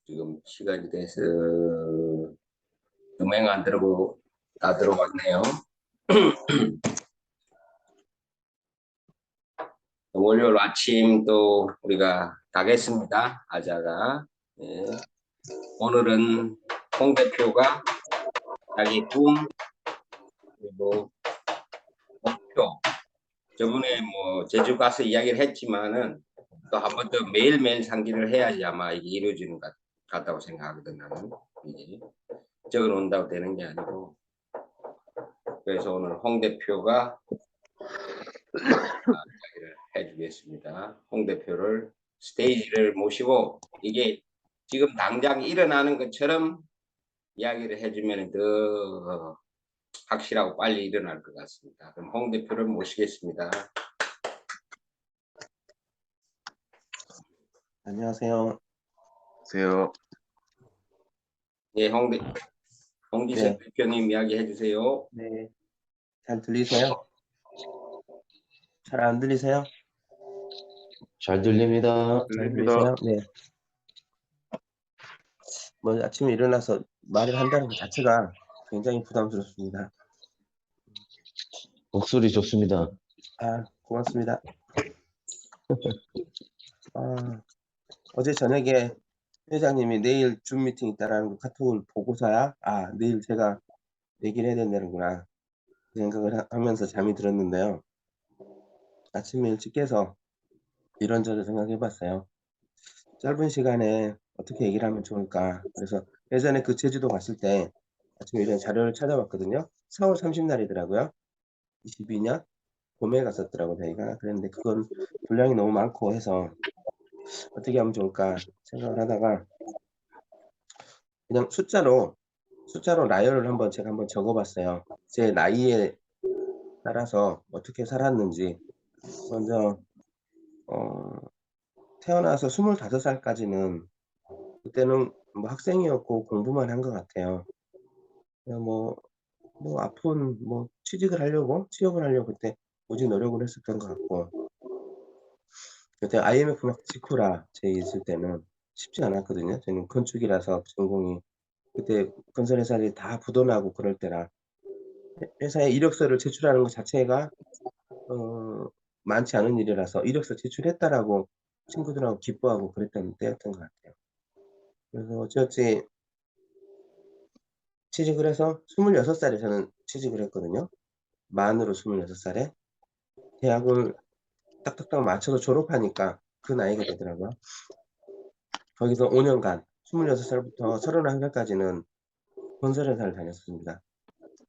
지금 시간이 돼서 음행 안 들어고 다 들어왔네요. 월요일 아침 또 우리가 가겠습니다. 아자가. 예. 오늘은 홍 대표가 자기 꿈 그리고 목표 저번에 뭐 제주 가서 이야기를 했지만은 또 한 번 더 매일매일 상기를 해야지 아마 이게 이루어지는 것 같다고 생각하거든 나는. 이게 적어 놓는다고 되는 게 아니고. 그래서 오늘 홍 대표가 이야기를 해주겠습니다. 홍 대표를 스테이지를 모시고 이게 지금 당장 일어나는 것처럼 이야기를 해주면 더 확실하고 빨리 일어날 것 같습니다. 그럼 홍 대표를 모시겠습니다. 안녕하세요. 안녕하세요. 예, 홍지석 네. 대표님 이야기 해주세요. 네. 잘 들리세요? 잘 안 들리세요? 잘 들립니다. 잘 들립니다. 들리세요? 네. 뭐 아침에 일어나서 말을 한다는 것 자체가 굉장히 부담스럽습니다. 목소리 좋습니다. 아, 고맙습니다. 어제 저녁에 회장님이 내일 줌 미팅 있다라는 거 카톡을 보고서야 내일 제가 얘기를 해야 된다는구나 그 생각을 하면서 잠이 들었는데요. 아침에 일찍 깨서 이런저런 생각해봤어요. 짧은 시간에 어떻게 얘기를 하면 좋을까. 그래서 예전에 그 제주도 갔을 때 아침에 이런 자료를 찾아봤거든요. 4월 30날이더라고요. 22년 봄에 갔었더라고요. 저희가. 그랬는데 그건 분량이 너무 많고 해서 어떻게 하면 좋을까 생각을 하다가 그냥 숫자로 나열을 제가 한번 적어봤어요. 제 나이에 따라서 어떻게 살았는지. 먼저 태어나서 25살까지는 그때는 뭐 학생이었고 공부만 한 것 같아요. 그냥 취직을 하려고, 취업을 하려고 그때 오직 노력을 했었던 것 같고, 그때 IMF 막 직후라 제 있을 때는 쉽지 않았거든요. 저는 건축이라서 전공이 그때 건설회사들이 다 부도나고 그럴 때라 회사에 이력서를 제출하는 것 자체가 많지 않은 일이라서 이력서 제출했다라고 친구들하고 기뻐하고 그랬던 때였던 것 같아요. 그래서 어찌어찌 취직을 해서 26살에 저는 취직을 했거든요. 만으로 26살에. 대학을 딱딱딱 맞춰서 졸업하니까 그 나이가 되더라고요. 거기서 5년간 26살부터 31살까지는 건설회사를 다녔습니다.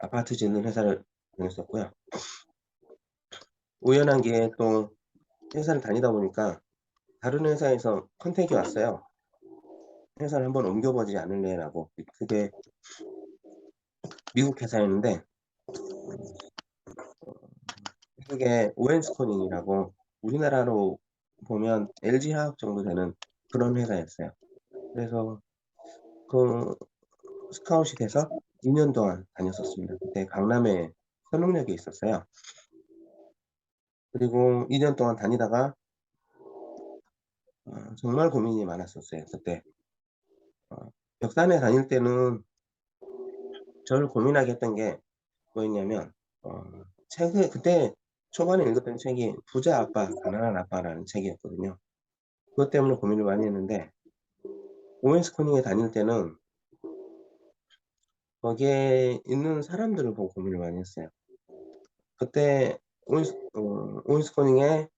아파트 짓는 회사를 다녔었고요. 우연한 기회에 또 회사를 다니다 보니까 다른 회사에서 컨택이 왔어요. 회사를 한번 옮겨보지 않을래라고. 그게 미국 회사였는데 그게 오웬스코닝이라고 우리나라로 보면 LG화학 정도 되는 그런 회사였어요. 그래서 그 스카웃이 돼서 2년 동안 다녔었습니다. 그때 강남에 선릉역에 있었어요. 그리고 2년 동안 다니다가 정말 고민이 많았었어요. 그때 벽산에 다닐 때는 저를 고민하게 했던 게 뭐였냐면 책을 그때 초반에 읽었던 책이 부자 아빠, 가난한 아빠라는 책이었거든요. 그것 때문에 고민을 많이 했는데 오웬스코닝에 다닐 때는 거기에 있는 사람들을 보고 고민을 많이 했어요. 그때 오웬스코닝의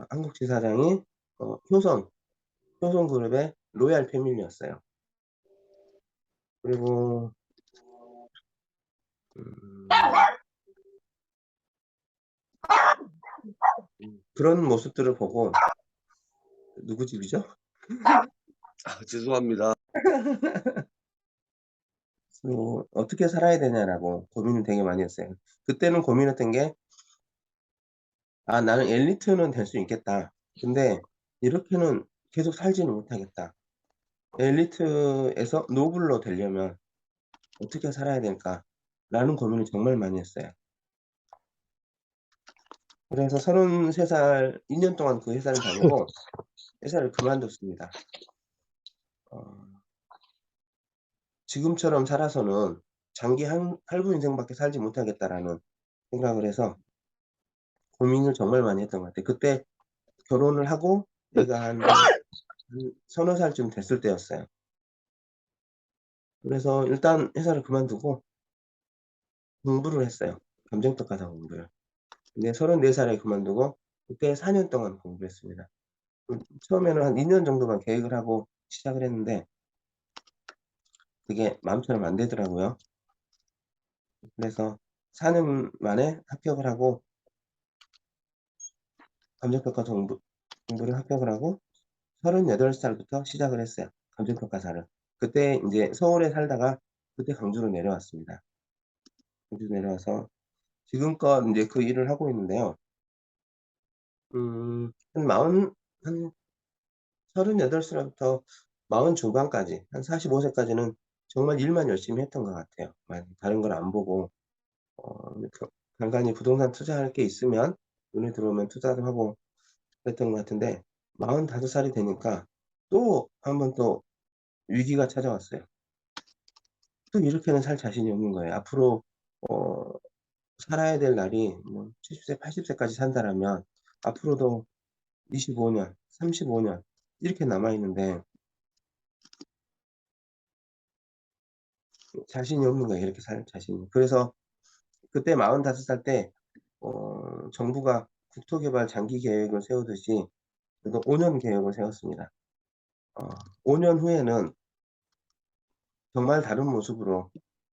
한국지사장이 효성그룹의 로얄 패밀리였어요. 그리고 그런 모습들을 보고 누구 집이죠? 죄송합니다. 어떻게 살아야 되냐라고 고민을 되게 많이 했어요. 그때는 고민했던 게 나는 엘리트는 될 수 있겠다. 근데 이렇게는 계속 살지는 못하겠다. 엘리트에서 노블로 되려면 어떻게 살아야 될까? 라는 고민을 정말 많이 했어요. 그래서 33살 2년 동안 그 회사를 다니고 회사를 그만뒀습니다. 지금처럼 살아서는 장기 할부 인생밖에 살지 못하겠다라는 생각을 해서 고민을 정말 많이 했던 것 같아요. 그때 결혼을 하고 애가 한 서너 살쯤 됐을 때였어요. 그래서 일단 회사를 그만두고 공부를 했어요. 감정평가사 공부를. 근데 34살에 그만두고 그때 4년 동안 공부했습니다. 처음에는 한 2년 정도만 계획을 하고 시작을 했는데 그게 마음처럼 안 되더라고요. 그래서 4년 만에 합격을 하고 감정평가사 공부를 합격을 하고 38살부터 시작을 했어요, 감정평가사를. 그때 인제 서울에 살다가 그때 광주로 내려왔습니다. 광주 내려와서 지금껏 인제 그 일을 하고 있는데요. 한 38살부터 40 중반까지 한 45 세까지는 정말 일만 열심히 했던 것 같아요. 많이 다른 걸 안 보고 그 간간히 부동산 투자할 게 있으면 눈에 들어오면 투자도 하고 그랬던 것 같은데 45 살이 되니까 또 한 번 또 위기가 찾아왔어요. 또 이렇게는 살 자신이 없는 거예요. 앞으로 어 살아야 될 날이 뭐 70 세, 80 세까지 산다라면 앞으로도 25 년, 35년 이렇게 남아 있는데 자신이 없는 거예요, 이렇게 살 자신이. 그래서 그때 45살 때 정부가 국토개발 장기 계획을 세우듯이 저도 5년 계획을 세웠습니다. 5년 후에는 정말 다른 모습으로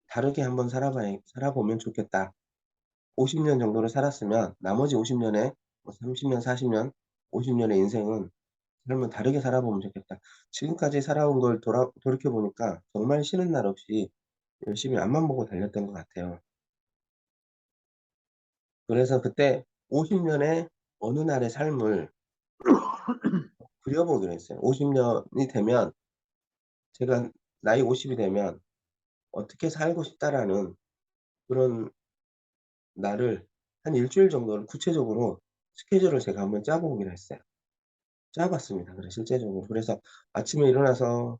다르게 한번 살아보면 좋겠다. 50년 정도를 살았으면 나머지 50 년에 뭐 30 년, 40 년, 50 년의 인생은 삶을 다르게 살아보면 좋겠다. 지금까지 살아온 걸 돌이켜 보니까 정말 쉬는 날 없이 열심히 앞만 보고 달렸던 것 같아요. 그래서 그때 50 년의 어느 날의 삶을 그려 보기로 했어요. 50 년이 되면 제가 나이 50이 되면 '어떻게 살고 싶다.'라는 그런 날을 한 일 주일 정도를 구체적으로 스케줄을 제가 한번 짜 보기로 했어요. 짜 봤습니다. 실제적으로. 그래서 아침에 일어나서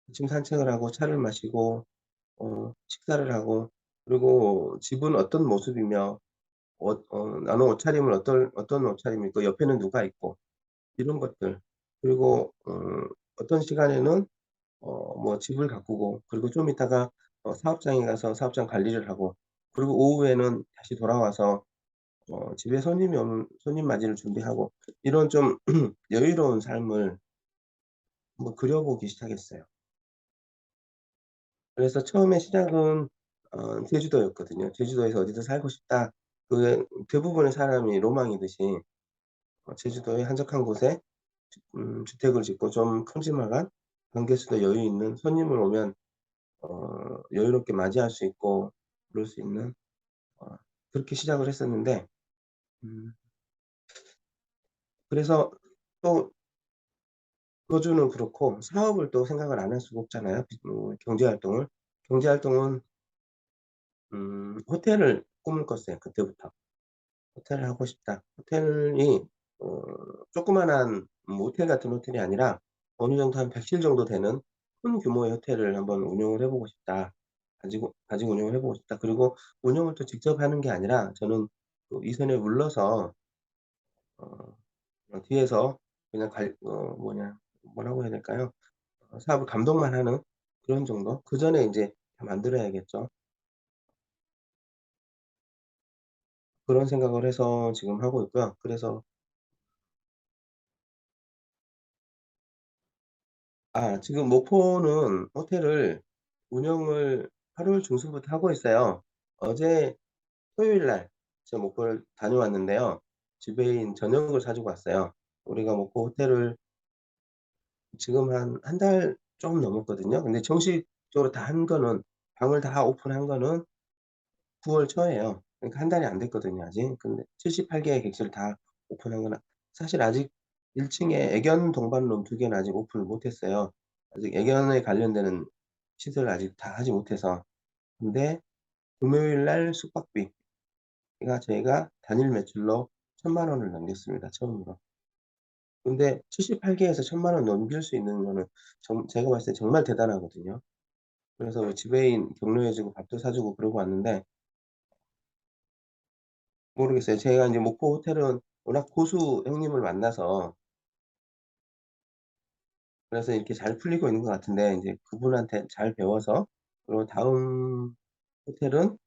아침 산책을 하고 차를 마시고 식사를 하고 그리고 집은 어떤 모습이며 나는 옷차림을 어떤 옷차림이 있고 옆에는 누가 있고 이런 것들. 그리고 어떤 시간에는 뭐 집을 가꾸고 그리고 좀 있다가 사업장에 가서 사업장 관리를 하고 그리고 오후에는 다시 돌아와서 집에 손님이 오면 손님 맞이를 준비하고 이런 좀 여유로운 삶을 한번 그려 보기 시작했어요. 그래서 처음에 시작은 제주도였거든요. '제주도에서 어디서 살고 싶다.' 그게 대부분의 사람이 로망이듯이 제주도의 한적한 곳에 주택을 짓고 좀 큼지막한 경계수도 여유 있는 손님을 오면 여유롭게 맞이할 수 있고 그럴 수 있는 어 그렇게 시작을 했었는데 음 그래서 또 거주는 그렇고 사업을 또 생각을 안 할 수가 없잖아요. 경제 활동을. 경제 활동은 호텔을 꿈을 꿨어요 그때부터. '호텔을 하고 싶다.' 호텔이 어 조그마한 모텔 같은 호텔이 아니라 어느 정도 한 100실 정도 되는 큰 규모의 호텔을 한번 운영을 해 보고 싶다. 가지고 운영을 해 보고 싶다. 그리고 운영을 또 직접 하는 게 아니라 저는 그 이선에 물러서 뒤에서 그냥 뭐라고 해야 될까요? 사업을 감독만 하는 그런 정도? 그전에 인제 다 만들어야겠죠. 그런 생각을 해서 지금 하고 있고요. 그래서 지금 목포는 호텔을 운영을 8월 중순부터 하고 있어요. 어제 토요일 날 제가 목포를 다녀왔는데요. 지배인 저녁을 사주고 왔어요. 우리가 목포 호텔을 지금 한 달 좀 넘었거든요. 근데 정식적으로 다 한 거는 방을 다 오픈한 거는 9월 초예요. 그러니까 한 달이 안 됐거든요 아직. 근데 78 개의 객실을 다 오픈한 건 사실 아직 1 층에 애견 동반룸 2 개는 아직 오픈을 못 했어요. 아직 애견에 관련되는 시설을 아직 다 하지 못해서. 근데 금요일 날 숙박비 그러니까 저희가 단일 매출로 1,000만 원을 넘겼습니다, 처음으로. 근데 78개에서 1,000만 원 넘길 수 있는 거는 제가 봤을 때 정말 대단하거든요. 그래서 지배인 격려해 주고 밥도 사 주고 그러고 왔는데 모르겠어요. 제가 인제 목포 호텔은 워낙 고수 형님을 만나서 그래서 이렇게 잘 풀리고 있는 것 같은데 인제 그분한테 잘 배워서 그리고 다음 호텔은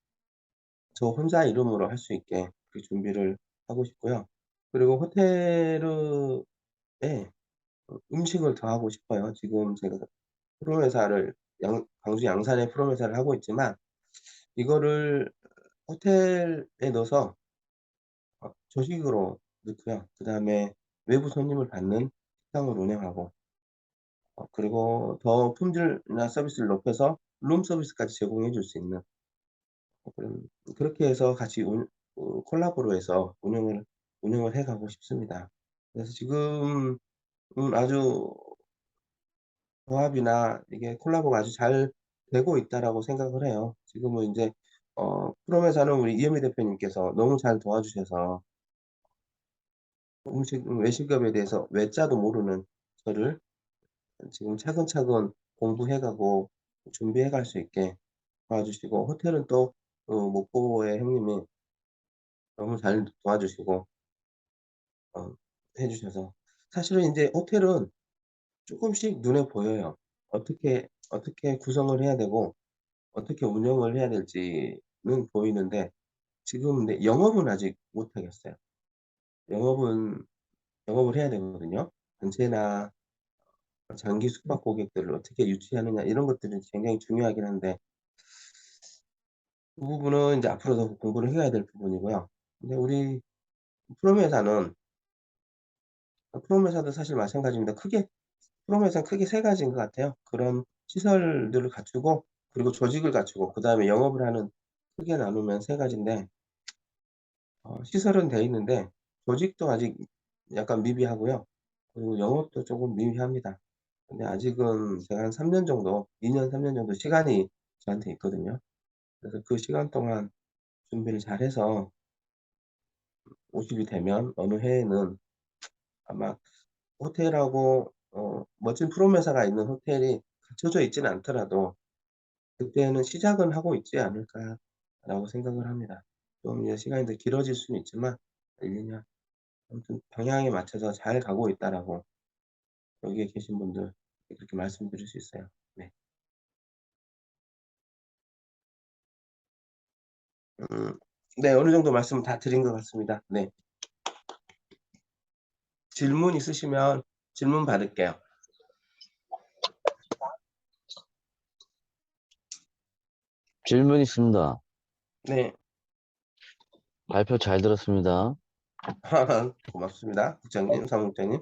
저 혼자 이름으로 할 수 있게 그 준비를 하고 싶고요. 그리고 호텔에 음식을 더 하고 싶어요. 지금 제가 프롬회사를 광주 양산에 프롬회사를 하고 있지만 이거를 호텔에 넣어서 조식으로 넣고요. 그다음에 외부 손님을 받는 식당을 운영하고 그리고 더 품질이나 서비스를 높여서 룸 서비스까지 제공해 줄 수 있는 그런 그렇게 해서 같이 콜라보로 해서 운영을 해 가고 싶습니다. 그래서 지금 아주 조합이나 이게 콜라보가 아주 잘 되고 있다라고 생각을 해요. 지금은 인제 프롬회사는 우리 이현미 대표님께서 너무 잘 도와주셔서 외식업에 대해서 외자도 모르는 저를 지금 차근차근 공부해 가고 준비해 갈 수 있게 도와주시고 호텔은 또 목포의 형님이 너무 잘 도와주시고 어 해 주셔서 사실은 인제 호텔은 쪼끔씩 눈에 보여요. 어떻게 구성을 해야 되고 어떻게 운영을 해야 될지는 보이는데 지금 근데 영업은 아직 못 하겠어요. 영업은 영업을 해야 되거든요. 전체나 장기 숙박 고객들을 어떻게 유치하느냐 이런 것들이 굉장히 중요하긴 한데 그 부분은 인제 앞으로 더 공부를 해야 될 부분이고요. 근데 우리 프롬회사는 프롬회사도 사실 마찬가지입니다. 프롬회사는 크게 세 가지인 것 같아요. 그런 시설들을 갖추고 그리고 조직을 갖추고 그다음에 영업을 하는 크게 나누면 세 가지인데 시설은 돼 있는데 조직도 아직 약간 미비하고요. 그리고 영업도 쪼금 미비합니다. 근데 아직은 제가 한 3년 정도 2 년 3년 정도 시간이 저한테 있거든요. 그래서 그 시간 동안 준비를 잘해서 50이 되면 어느 해에는 아마 호텔하고 멋진 프롬회사가 있는 호텔이 갖춰져 있지는 않더라도 그때는 시작은 하고 있지 않을까라고 생각을 합니다. 좀 이제 시간이 더 길어질 수는 있지만 1-2 년 아무튼 방향에 맞춰서 잘 가고 있다라고 여기에 계신 분들 그렇게 말씀드릴 수 있어요. 네. 음 네. 어느 정도 말씀 다 드린 것 같습니다. 네. 질문 있으시면 질문 받을게요. 질문 있습니다. 네. 발표 잘 들었습니다. 고맙습니다. 국장님, 사무국장님.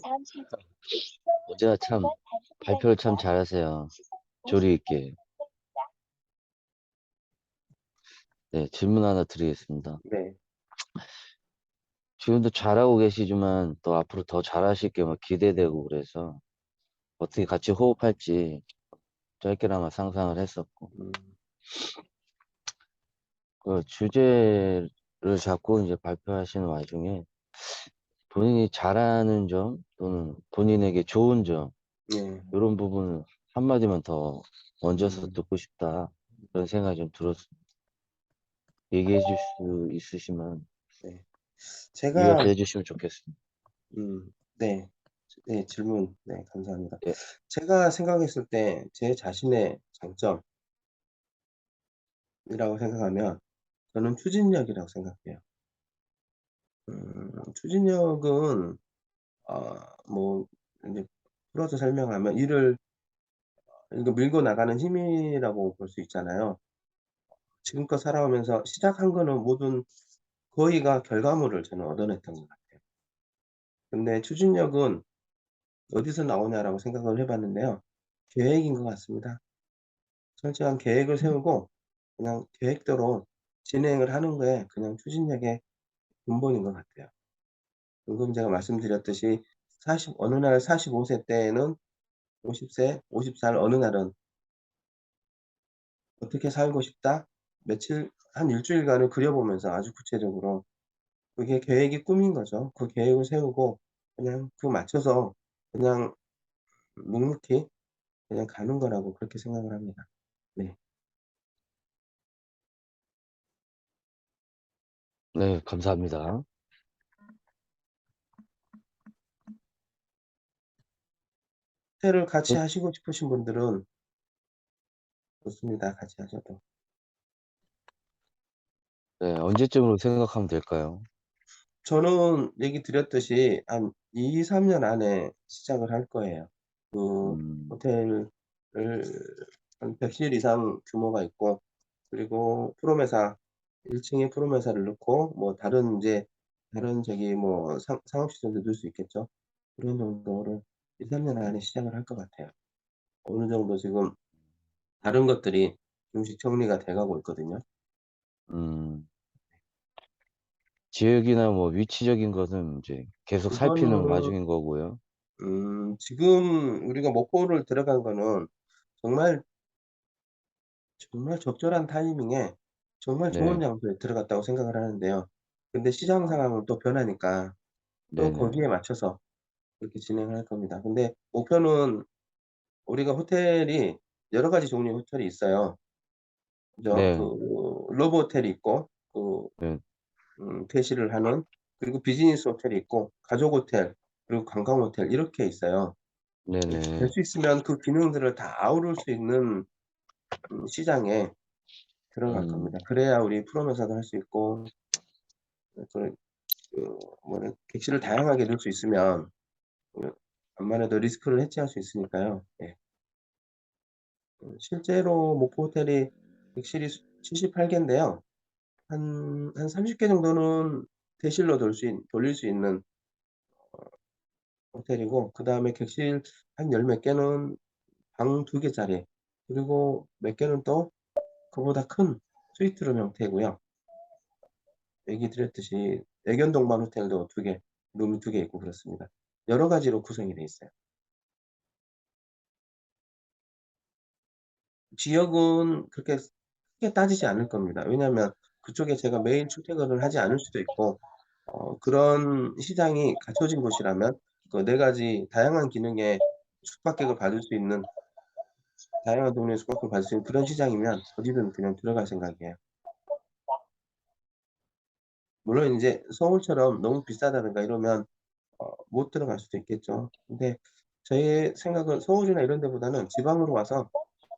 어제가 참 발표를 참 잘하세요. 조리 있게. 네, 질문 하나 드리겠습니다. 네. 지금도 잘하고 계시지만 또 앞으로 더 잘하실 게 막 기대되고 그래서 어떻게 같이 호흡할지 짧게나마 상상을 했었고 음 그 주제를 잡고 이제 발표하시는 와중에 본인이 잘하는 점 또는 본인에게 좋은 점 네. 요런 부분을 한마디만 더 얹어서 음 듣고 싶다 그런 생각이 좀 들었습니다. 얘기해 줄 수 있으시면 네. 제가 이야기해 주시면 좋겠습니다. 네. 네 질문 네 감사합니다. 예. 제가 생각했을 때 제 자신의 장점이라고 생각하면 저는 추진력이라고 생각해요. 추진력은 뭐 인제 풀어서 설명하면 일을 이거 밀고 나가는 힘이라고 볼 수 있잖아요. 지금껏 살아오면서 시작한 거는 모든 거의가 결과물을 저는 얻어냈던 것 같아요. 근데 추진력은 어디서 나오냐라고 생각을 해 봤는데요. 계획인 것 같습니다. 철저한 계획을 세우고 그냥 계획대로 진행을 하는 게 그냥 추진력의 근본인 것 같아요. 방금 제가 말씀드렸듯이 어느 날 45세 때에는 50세, 50살 어느 날은 '어떻게 살고 싶다.' 며칠 한 일주일간을 그려보면서 아주 구체적으로 그게 계획이 꿈인 거죠. 그 계획을 세우고 그냥 그 맞춰서 그냥 묵묵히 그냥 가는 거라고 그렇게 생각을 합니다. 네. 네, 감사합니다. 호텔을 같이 어, 하시고 싶으신 분들은 좋습니다. 같이 하셔도. 네, 언제쯤으로 생각하면 될까요? 저는 얘기 드렸듯이 한 2-3년 안에 시작을 할 거예요. 그 음, 호텔을 한 100실 이상 규모가 있고 그리고 프롬회사 1 층에 프롬회사를 넣고 뭐 다른 인제 다른 저기 뭐 상업시설도 넣을 수 있겠죠. 그런 정도를 2-3년 안에 시작을 할 것 같아요. 어느 정도 지금 다른 것들이 조금씩 정리가 돼 가고 있거든요. 음, 지역이나 뭐 위치적인 것은 이제 계속 살피는 그거는 와중인 거고요. 지금 우리가 목포를 들어간 거는 정말, 정말 적절한 타이밍에 정말 좋은 네, 장소에 들어갔다고 생각을 하는데요. 근데 시장 상황은 또 변하니까 또 네네, 거기에 맞춰서 그렇게 진행을 할 겁니다. 근데 목표는 우리가 호텔이 여러 가지 종류의 호텔이 있어요. 그죠? 네, 그 러브 호텔이 있고 그 네, 대시를 하는 그리고 비즈니스 호텔이 있고 가족 호텔 그리고 관광 호텔 이렇게 있어요. 될 네네, 수 있으면 그 기능들을 다 아우를 수 있는 시장에 들어갈 음, 겁니다. 그래야 우리 프로모션을 할 수 있고 그런 뭐래 객실을 다양하게 넣을 수 있으면 간만에도 리스크를 해지할 수 있으니까요. 예. 실제로 목포 호텔이 객실이 78 개인데요. 한 30개 정도는 대실로 돌릴 수 있는 호텔이고 그다음에 객실 한 열 몇 개는 방 2 개짜리 그리고 몇 개는 또 그보다 큰 스위트룸 형태고요. 얘기 드렸듯이 애견 동반 호텔도 2 개, 룸이 2개 있고 그렇습니다. 여러 가지로 구성이 돼 있어요. 지역은 그렇게 크게 따지지 않을 겁니다. 왜냐하면 그쪽에 제가 매일 출퇴근을 하지 않을 수도 있고 그런 시장이 갖춰진 곳이라면 그 4 가지 다양한 기능의 숙박객을 받을 수 있는 다양한 동네의 숙박객을 받을 수 있는 그런 시장이면 어디든 그냥 들어갈 생각이에요. 물론 인제 서울처럼 너무 비싸다든가 이러면 못 들어갈 수도 있겠죠. 근데 저의 생각은 서울이나 이런 데보다는 지방으로 와서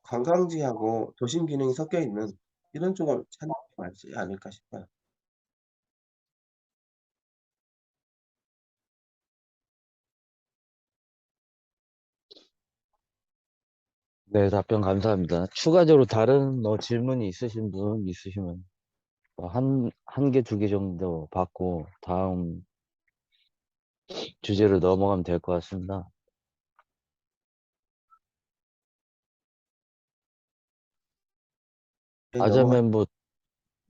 관광지하고 도심 기능이 섞여 있는 이런 쪽을 찾는 게 맞지 않을까 싶어요. 네, 답변 감사합니다. 추가적으로 다른 뭐 질문이 있으신 분 있으시면 뭐 한 개, 두 개 정도 받고 다음 주제로 넘어가면 될 것 같습니다. 네 아자멤버,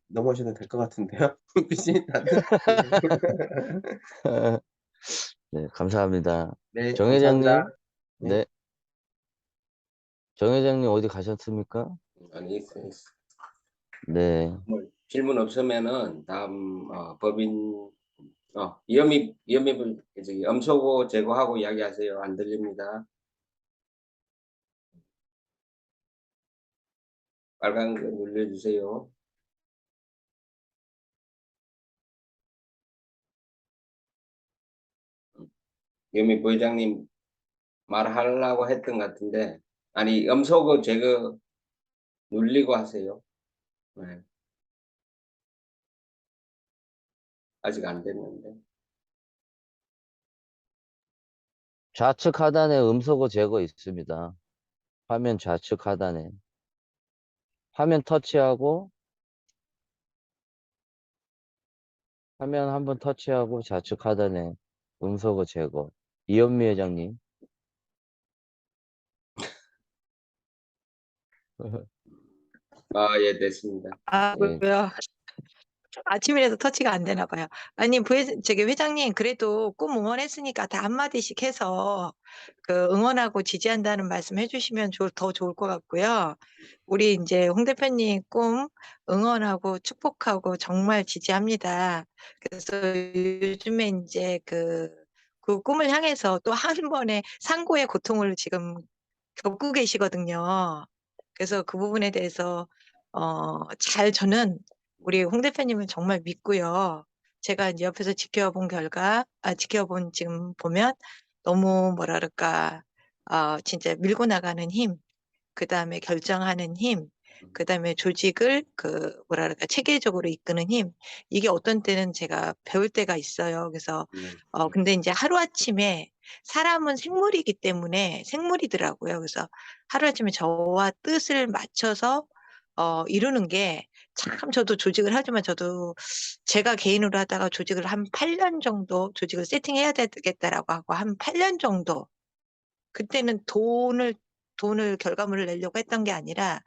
넘어가셔도 될 것 같은데요. 그치? 다들? 네, 감사합니다. 네 정 감사합니다. 회장님, 네. 네, 정 회장님 어디 가셨습니까? 아니, 있어. 네, 뭐 질문 없으면은 다음 법인 위험이 저기 음소거 제거하고 이야기하세요. 안 들립니다. 빨간 거 눌러주세요. 위험이 부회장님 말하려고 했던 것 같은데 아니 음소거 제거 눌리고 하세요. 네, 아직 안 됐는데. 좌측 하단에 음소거 제거 있습니다. 화면 좌측 하단에 화면 터치하고 화면 한번 터치하고 좌측 하단에 음소거 제거. 이현미 회장님. 예, 됐습니다. 예, 아고요. 아침이라도 터치가 안 되나 봐요. 아니, 저기 회장님, 그래도 꿈 응원했으니까 다 한마디씩 해서 그 응원하고 지지한다는 말씀 해주시면 더 좋을 것 같고요. 우리 이제 홍 대표님 꿈 응원하고 축복하고 정말 지지합니다. 그래서 요즘에 이제 그 꿈을 향해서 또 한 번의 상고의 고통을 지금 겪고 계시거든요. 그래서 그 부분에 대해서 저는 우리 홍 대표님을 정말 믿고요. 제가 이제 옆에서 지켜본 지금 보면 너무 뭐랄까, 진짜 밀고 나가는 힘, 그 다음에 결정하는 힘, 그 다음에 조직을 뭐랄까, 체계적으로 이끄는 힘, 이게 어떤 때는 제가 배울 때가 있어요. 그래서, 근데 이제 하루아침에 사람은 생물이기 때문에 생물이더라고요. 그래서 하루아침에 저와 뜻을 맞춰서, 이루는 게 참 저도 조직을 하지만 저도 제가 개인으로 하다가 조직을 한 8년 정도 조직을 세팅해야 되겠다라고 하고 한 8년 정도 그때는 돈을 결과물을 내려고 했던 게 아니라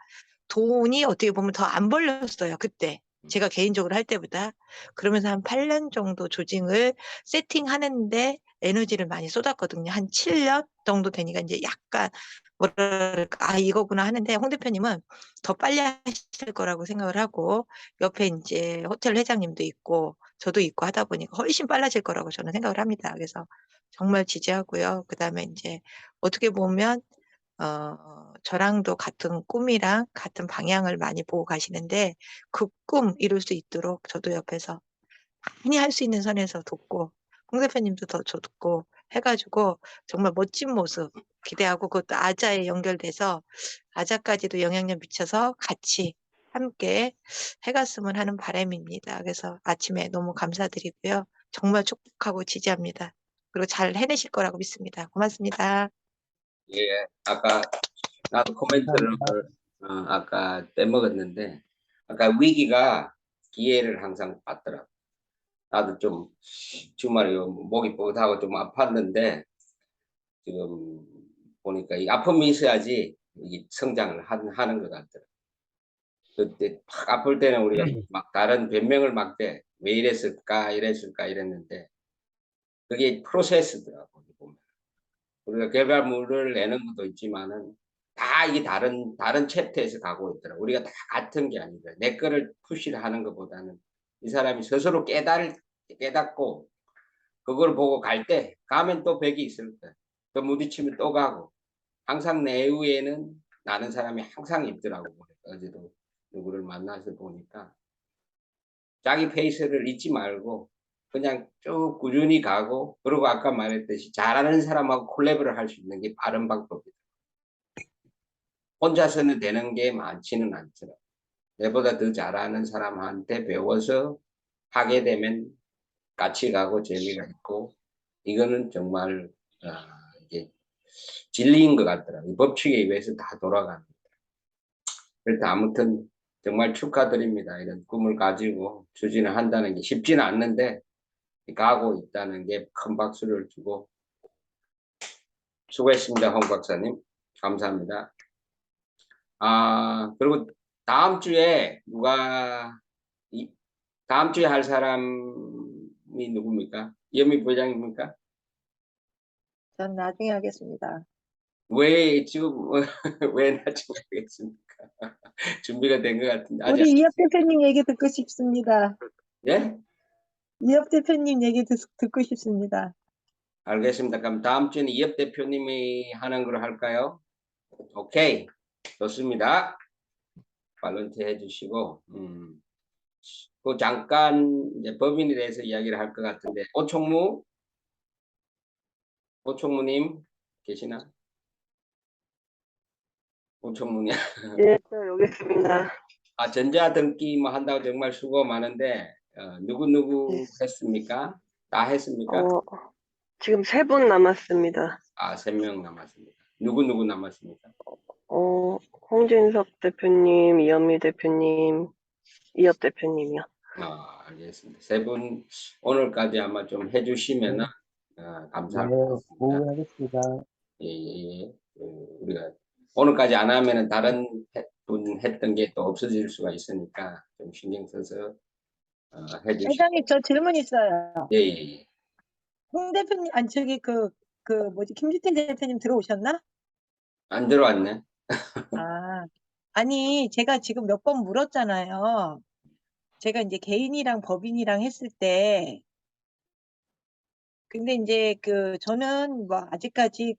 돈이 어떻게 보면 더 안 벌렸어요. 그때. 제가 개인적으로 할 때보다. 그러면서 한 8년 정도 조직을 세팅하는데 에너지를 많이 쏟았거든요. 한 7년 정도 되니까 이제 약간 뭐랄까, 이거구나 하는데 홍 대표님은 더 빨리 하실 거라고 생각을 하고 옆에 이제 호텔 회장님도 있고 저도 있고 하다 보니까 훨씬 빨라질 거라고 저는 생각을 합니다. 그래서 정말 지지하고요. 그다음에 이제 어떻게 보면 저랑도 같은 꿈이랑 같은 방향을 많이 보고 가시는데 그 꿈 이룰 수 있도록 저도 옆에서 많이 할 수 있는 선에서 돕고 홍 대표님도 더 돕고 해가지고 정말 멋진 모습 기대하고 그것도 아자에 연결돼서 아자까지도 영향력 미쳐서 같이 함께 해갔으면 하는 바람입니다. 그래서 아침에 너무 감사드리고요. 정말 축복하고 지지합니다. 그리고 잘 해내실 거라고 믿습니다. 고맙습니다. 예, 아까 나도 코멘트를 감사합니다. 아까 빼먹었는데 아까 위기가 기회를 항상 받더라고. 나도 좀 주말에 목이 뻣하고 좀 아팠는데 지금 보니까 이 아픔이 있어야지 이게 성장을 하는 것 같더라고. 그때 팍 아플 때는 우리가 막 다른 변명을 막 돼. 왜 이랬을까 이랬는데 그게 프로세스더라고. 보면. 우리가 결과물을 내는 것도 있지만은 다 이게 다른 챕터에서 가고 있더라. 우리가 다 같은 게 아니라 내 거를 푸시를 하는 것보다는 이 사람이 스스로 깨닫고 그걸 보고 갈 때 가면 또 벽이 있을 거야. 또 부딪히면 또 가고 항상 내 위에는 나는 사람이 항상 있더라고. 어제도 누구를 만나서 보니까 자기 페이스를 잊지 말고 그냥 쭉 꾸준히 가고 그리고 아까 말했듯이 잘하는 사람하고 콜라보를 할 수 있는 게 빠른 방법이다. 혼자서는 되는 게 많지는 않더라. 내보다 더 잘하는 사람한테 배워서 하게 되면 같이 가고 재미가 있고 이거는 정말 이게 진리인 것 같더라. 이 법칙에 의해서 다 돌아가는. 그래서 아무튼 정말 축하드립니다. 이런 꿈을 가지고 추진을 한다는 게 쉽지는 않는데 가고 있다는 게 큰 박수를 주고 수고했습니다. 홍 박사님. 감사합니다. 그리고 다음 주에 다음 주에 할 사람이 누굽니까? 이현미 부장입니까? 전 나중에 하겠습니다. 왜 지금 왜 나중에 하겠습니까? 준비가 된 것 같은데 아직 우리 이혁 대표님 얘기 듣고 싶습니다. 예? 이혁 대표님 얘기 듣고 싶습니다. 알겠습니다. 그럼 다음 주에는 이협 대표님이 하는 걸 할까요? 오케이. 좋습니다. 발론티 해주시고, 그 잠깐 이제 법인에 대해서 이야기를 할 것 같은데, 오총무님 계시나? 오총무님. 예, 저 여기 있습니다. 전자등기 뭐 한다고 정말 수고 많은데, 누구 했습니까? 다 했습니까? 지금 3분 남았습니다. 3명 남았습니다. 누구 남았습니까? 홍진석 대표님, 이현미 대표님, 이혁 대표님이요. 알겠습니다. 3분 오늘까지 아마 좀 해주시면은 감사할 것 네, 같습니다. 오후 하겠습니다. 예. 우리가 오늘까지 안 하면은 다른 분 했던 게 또 없어질 수가 있으니까 좀 신경 써서 해주시고. 회장님, 저 질문 있어요. 예, 예, 예. 홍 대표님, 아니, 저기 김주태 대표님 들어오셨나? 안 들어왔네. 아, 아니, 제가 지금 몇 번 물었잖아요. 제가 이제 개인이랑 법인이랑 했을 때, 근데 이제 저는 뭐 아직까지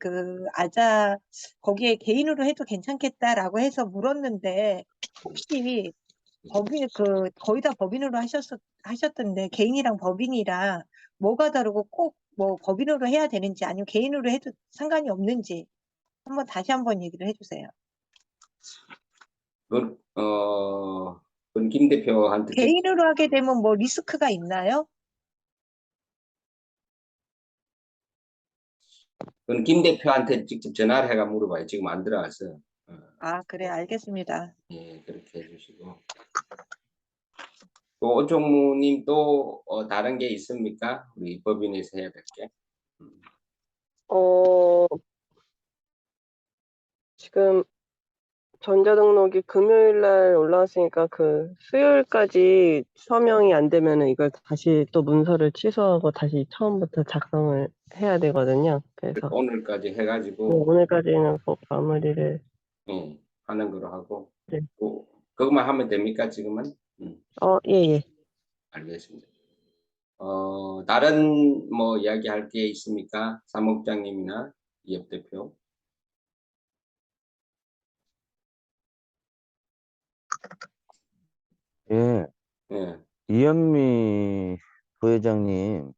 거기에 개인으로 해도 괜찮겠다라고 해서 물었는데, 혹시 거의 다 법인으로 하셨던데, 개인이랑 법인이랑 뭐가 다르고 꼭 뭐 법인으로 해야 되는지 아니면 개인으로 해도 상관이 없는지 다시 한번 얘기를 해주세요. 그건 김 대표한테 개인으로 하게 되면 뭐 리스크가 있나요? 그건 김 대표한테 직접 전화를 해가 물어봐요. 지금 안 들어왔어요. 아, 그래, 알겠습니다. 예, 그렇게 해주시고. 또 오종무님 또 다른 게 있습니까? 우리 법인에서 해야 될 게. 어, 지금 전자등록이 금요일 날 올라왔으니까 수요일까지 서명이 안 되면은 이걸 다시 또 문서를 취소하고 다시 처음부터 작성을 해야 되거든요. 그래서 오늘까지 네, 해가지고 오늘까지는 꼭 마무리를. 예, 하는 거로 하고. 네. 그것만 하면 됩니까? 지금은? 예, 예. 알겠습니다. 다른 뭐 이야기할 게 있습니까? 사무국장님이나 이업 대표. 예, 예, 이현미 부회장님,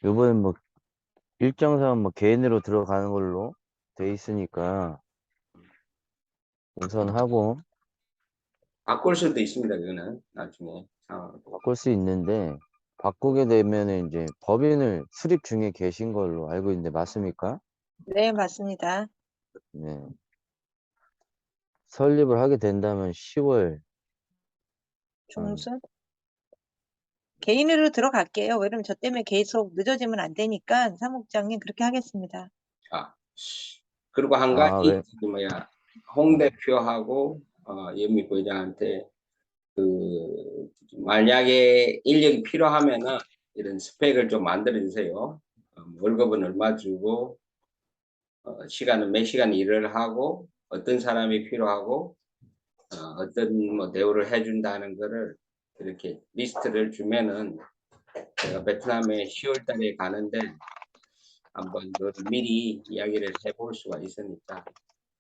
요번에 뭐 일정상 뭐 개인으로 들어가는 걸로 돼 있으니까 우선 하고 바꿀 수도 있습니다. 그거는 나중에 상황을 보고. 바꿀 수 있는데 바꾸게 되면은 이제 법인을 수립 중에 계신 걸로 알고 있는데 맞습니까? 네, 맞습니다. 네. 설립을 하게 된다면 10월 중순? 개인으로 들어갈게요. 왜냐면 저 때문에 계속 늦어지면 안 되니까 사무국장님 그렇게 하겠습니다. 아, 그리고 한 가지 왜? 홍 대표하고 이현미 부회장한테 만약에 인력이 필요하면은 이런 스펙을 좀 만들어 주세요. 월급은 얼마 주고 시간은 몇 시간 일을 하고 어떤 사람이 필요하고 어떤 뭐 대우를 해준다는 거를 이렇게 리스트를 주면은 제가 베트남에 10월 달에 가는데 한번 미리 이야기를 해볼 수가 있으니까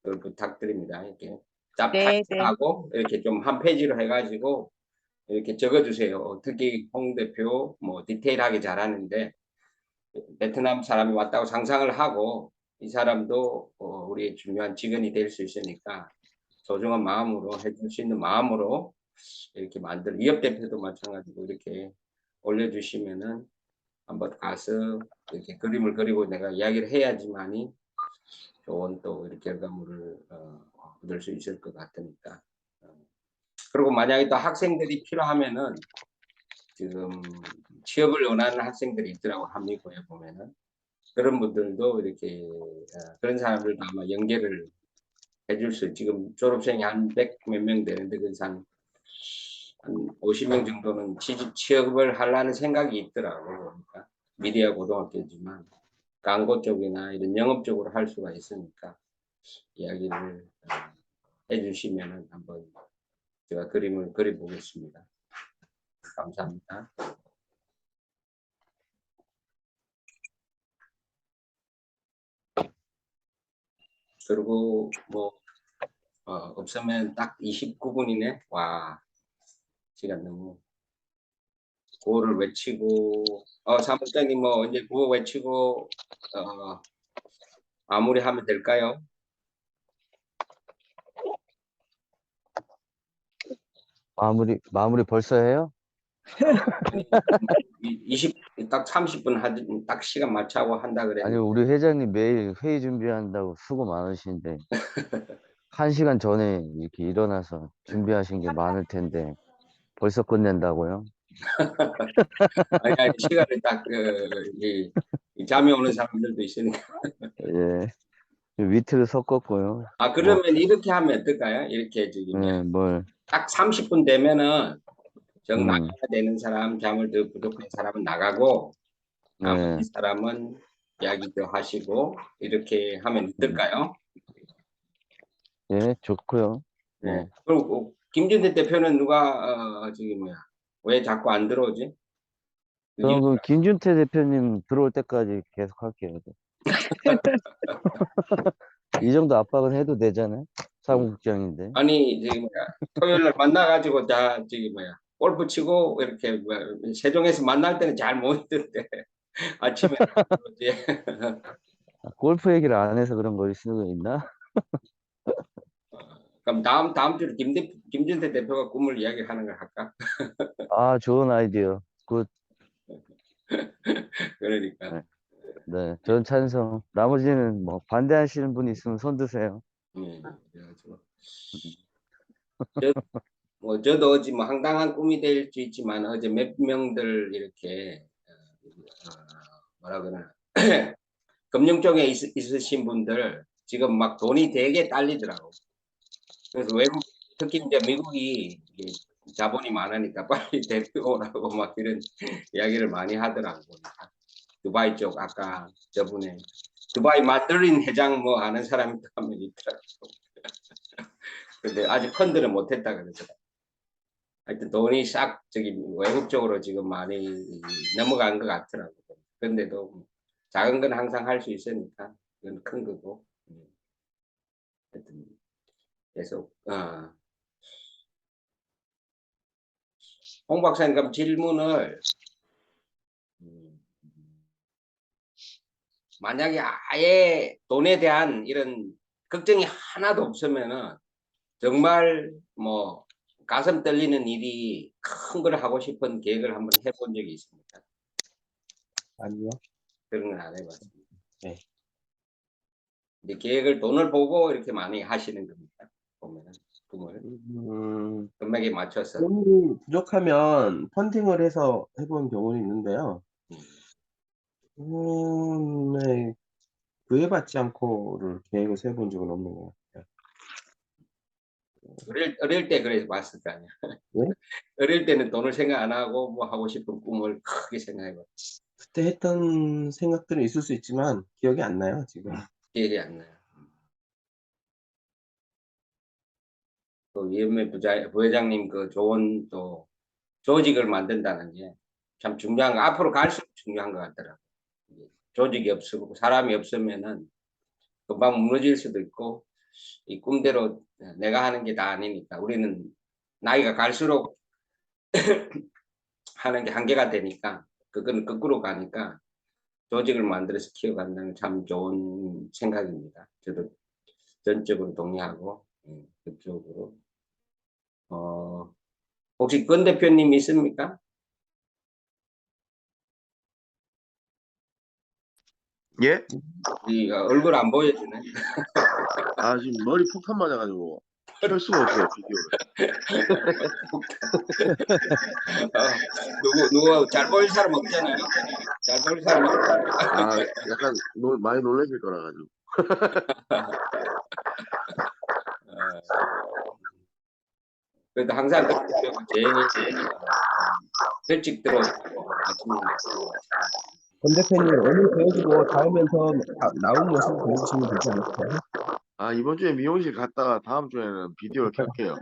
그걸 부탁드립니다. 이렇게 짭 네, 네. 타이틀하고 이렇게 좀 한 페이지로 해가지고 이렇게 적어주세요. 특히 홍 대표 뭐 디테일하게 잘하는데 베트남 사람이 왔다고 상상을 하고 이 사람도 우리의 중요한 직원이 될 수 있으니까 소중한 마음으로 해줄 수 있는 마음으로 이렇게 이업 대표도 마찬가지고 이렇게 올려주시면은 한번 가서 이렇게 그림을 그리고 내가 이야기를 해야지만이 좋은 또 이렇게 결과물을 얻을 수 있을 것 같으니까. 그리고 만약에 또 학생들이 필요하면은 지금 취업을 원하는 학생들이 있더라고 한미고에 보면은 그런 분들도 이렇게 그런 사람들도 아마 연계를 해줄 수 지금 졸업생이 한 100 몇 명 되는데 그래서 한 50명 정도는 취업을 하려는 생각이 있더라고. 그러니까 미디어 고등학교지만 광고 쪽이나 이런 영업 쪽으로 할 수가 있으니까 이야기를 해주시면은 한번 제가 그림을 그려보겠습니다. 감사합니다. 그리고 뭐 없으면 딱 29분이네. 와, 시간 너무. 구호를 외치고 사무장님 뭐 이제 구호 외치고 마무리하면 될까요? 마무리 벌써 해요? 20딱 30분 하지 딱 시간 맞춰고 한다 아니 그랬는데 우리 회장님 매일 회의 준비한다고 수고 많으신데 1시간 전에 이렇게 일어나서 준비하신 게 많을 텐데 벌써 끝낸다고요? 아니 시간을 딱 잠이 오는 사람들도 있으니까 예, 위트를 섞었고요. 그러면 이렇게 하면 어떨까요? 이렇게 저기 예, 뭘 딱 30분 되면은 정 나가야 되는 사람, 잠을 더 부족한 사람은 나가고 네. 나머지 사람은 이야기 더 하시고 이렇게 하면 어떨까요? 예, 좋고요. 네. 뭐, 그리고 김준태 대표는 누가 저기 뭐야 왜 자꾸 안 들어오지? 저는 그 김준태 대표님 들어올 때까지 계속 할게요. 이 정도 압박은 해도 되잖아요. 사무국장인데. 아니 저기 뭐야 토요일 날 만나가지고 다 저기 뭐야 골프 치고 이렇게 뭐야 세종에서 만날 때는 잘 모이던데 아침에 그러지. 골프 얘기를 안 해서 그런 거일 수도 있나? 그럼 다음 주에 김준태 대표가 꿈을 이야기하는 걸 할까? 아, 좋은 아이디어. 굿. 그러니까 네. 네, 전 찬성. 나머지는 뭐 반대하시는 분 있으면 손 드세요. 그래가지고 저도 어제 뭐 황당한 꿈이 될 수 있지만 어제 몇 명들 이렇게 뭐라 그러나 금융 쪽에 있으신 분들 지금 막 돈이 되게 딸리더라고. 그래서 외국 특히 이제 미국이 이게 자본이 많으니까 빨리 데려오라고 막 이런 이야기를 많이 하더라고. 두바이 쪽 아까 저분의 두바이 만들린 회장 뭐 아는 사람이 또 한 명 있더라고. 근데 아직 펀드를 못했다 그러더라고. 하여튼 돈이 싹 저기 외국 쪽으로 지금 많이 넘어간 것 같더라고. 그런데도 작은 건 항상 할 수 있으니까 이건 큰 거고. 하여튼 계속 홍 박사님 그럼 질문을 만약에 아예 돈에 대한 이런 걱정이 하나도 없으면은 정말 뭐 가슴 떨리는 일이 큰 걸 하고 싶은 계획을 한번 해본 적이 있습니까? 아니요. 그런 건 안 해봤습니다. 네. 근데 계획을 돈을 보고 이렇게 많이 하시는 겁니다. 보면은 꿈을 금액에 맞춰서. 돈이 부족하면 펀딩을 해서 해본 경우는 있는데요. 네, 구애받지 않고를 계획을 세본 적은 없는 것 같아요. 어릴 때 그래서 봤을 거 아니야. 네? 어릴 때는 돈을 생각 안 하고 뭐 하고 싶은 꿈을 크게 생각해봐. 그때 했던 생각들은 있을 수 있지만 기억이 안 나요, 지금. 기억이 안 나요. 또 이현매 부회장님 그 좋은 또 조직을 만든다는 게 참 중요한 거, 앞으로 갈수록 중요한 것 같더라고요. 조직이 없고 사람이 없으면은 금방 무너질 수도 있고 이 꿈대로 내가 하는 게 다 아니니까 우리는 나이가 갈수록 하는 게 한계가 되니까 그거는 거꾸로 가니까 조직을 만들어서 키워간다는 참 좋은 생각입니다. 저도 전적으로 동의하고 그쪽으로 혹시 권 대표님 있습니까? 예? 얼굴 안 보여주네. 아, 지금 머리 폭탄 맞아가지고 켤 수가 없어요, 비디오를. 누구 잘 보일 사람 없잖아요. 잘 보일 사람 없잖아요. 아, 약간 많이 놀라실 거라 가지고. 그래도 항상 제일 일찍 들어오고 아침에 권 대표님 오늘 배워주고 다음에서 나온 모습 보여주시면 되지 않을까요? 아, 이번 주에 미용실 갔다가 다음 주에는 비디오를 켤게요.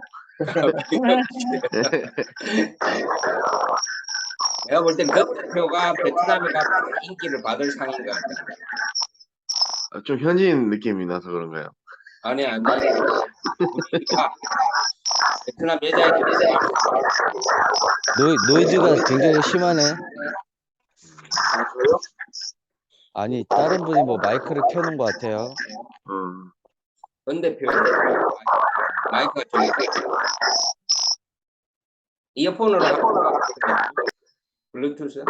내가 볼 땐 그 대표가 베트남에 가서 인기를 받을 상인 것 같아. 아, 좀 현지인 느낌이 나서 그런가요? 아니 우리가 베트남 여자애들 노이즈가 굉장히 심하네. 아, 저요? 아니, 다른 분이 뭐 마이크를 켜놓은 것 같아요. 권 대표 마이크가 좀 이어폰으로 하고 블루투스?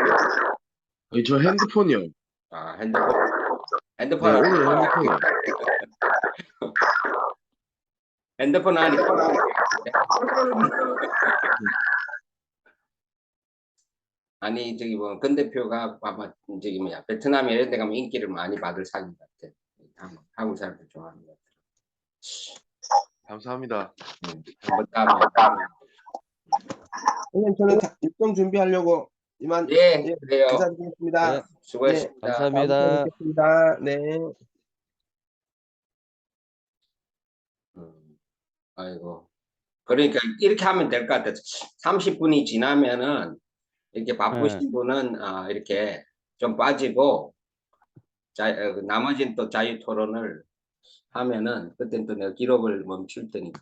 저 핸드폰이요. 아 핸드폰 네, 오늘 핸드폰이요. 핸드폰 아니 아니 저기 뭐 권 대표가 아마 저기 뭐야 베트남에 이런 데 가면 인기를 많이 받을 상인 같아. 한국 사람들 좋아하는 것 같아. 감사합니다. 한번 따면 선생님, 저는 일정 준비하려고 이만 예, 예, 그래요. 인사드리겠습니다. 네, 수고했습니다. 감사합니다. 다음부터 뵙겠습니다. 네. 아이고. 그러니까 이렇게 하면 될 것 같아요. 30분이 지나면은 이렇게 바쁘신 분은 이렇게 좀 빠지고 나머지는 또 자유 토론을 하면은 그때는 또 내가 기록을 멈출 테니까.